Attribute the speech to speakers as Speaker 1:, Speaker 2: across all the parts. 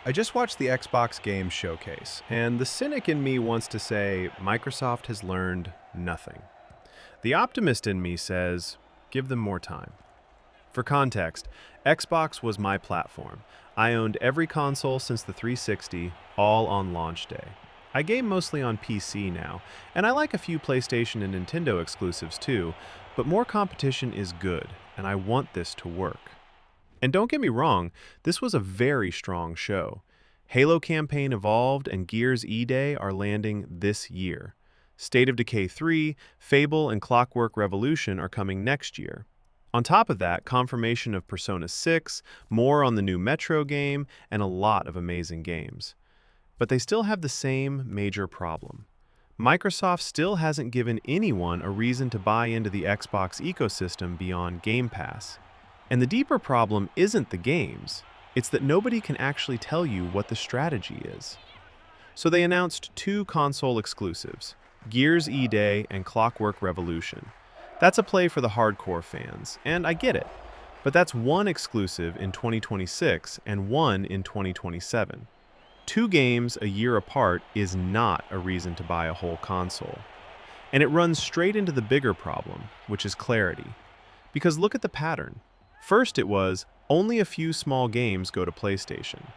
Speaker 1: I just watched the Xbox Game Showcase, and the cynic in me wants to say Microsoft has learned nothing. The optimist in me says, give them more time. For context, Xbox was my platform. I owned every console since the 360, all on launch day. I game mostly on PC now, and I like a few PlayStation and Nintendo exclusives too, but more competition is good, and I want this to work. And don't get me wrong, this was a very strong show. Halo Campaign Evolved and Gears E-Day are landing this year. State of Decay 3, Fable, and Clockwork Revolution are coming next year. On top of that, confirmation of Persona 6, more on the new Metro game, and a lot of amazing games. But they still have the same major problem. Microsoft still hasn't given anyone a reason to buy into the Xbox ecosystem beyond Game Pass. And the deeper problem isn't the games, it's that nobody can actually tell you what the strategy is. So they announced two console exclusives, Gears E-Day and Clockwork Revolution. That's a play for the hardcore fans, and I get it. But that's one exclusive in 2026 and one in 2027. Two games a year apart is not a reason to buy a whole console. And it runs straight into the bigger problem, which is clarity. Because look at the pattern. First it was, only a few small games go to PlayStation.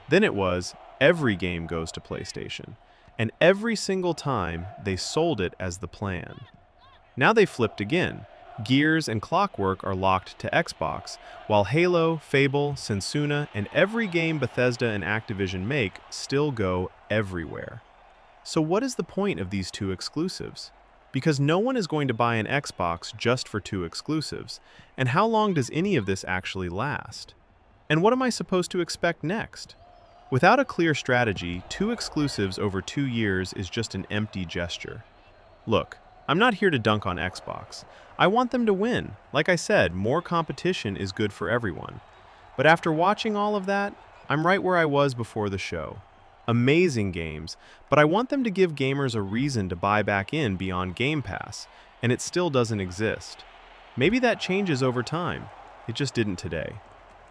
Speaker 1: Then it was, every game goes to PlayStation. And every single time, they sold it as the plan. Now they flipped again. Gears and Clockwork are locked to Xbox, while Halo, Fable, Sensuna, and every game Bethesda and Activision make still go everywhere. So what is the point of these two exclusives? Because no one is going to buy an Xbox just for two exclusives, and how long does any of this actually last? And what am I supposed to expect next? Without a clear strategy, two exclusives over 2 years is just an empty gesture. Look, I'm not here to dunk on Xbox. I want them to win. Like I said, more competition is good for everyone. But after watching all of that, I'm right where I was before the show. Amazing games, but I want them to give gamers a reason to buy back in beyond Game Pass, and it still doesn't exist. Maybe that changes over time. It just didn't today.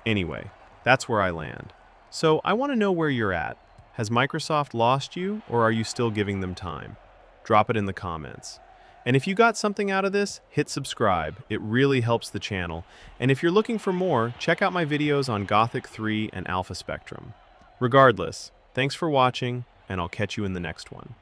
Speaker 1: Anyway, that's where I land. So I want to know where you're at. Has Microsoft lost you, or are you still giving them time? Drop it in the comments. And if you got something out of this, hit subscribe. It really helps the channel. And if you're looking for more, check out my videos on Gothic 3 and Alpha Spectrum. Regardless, thanks for watching, and I'll catch you in the next one.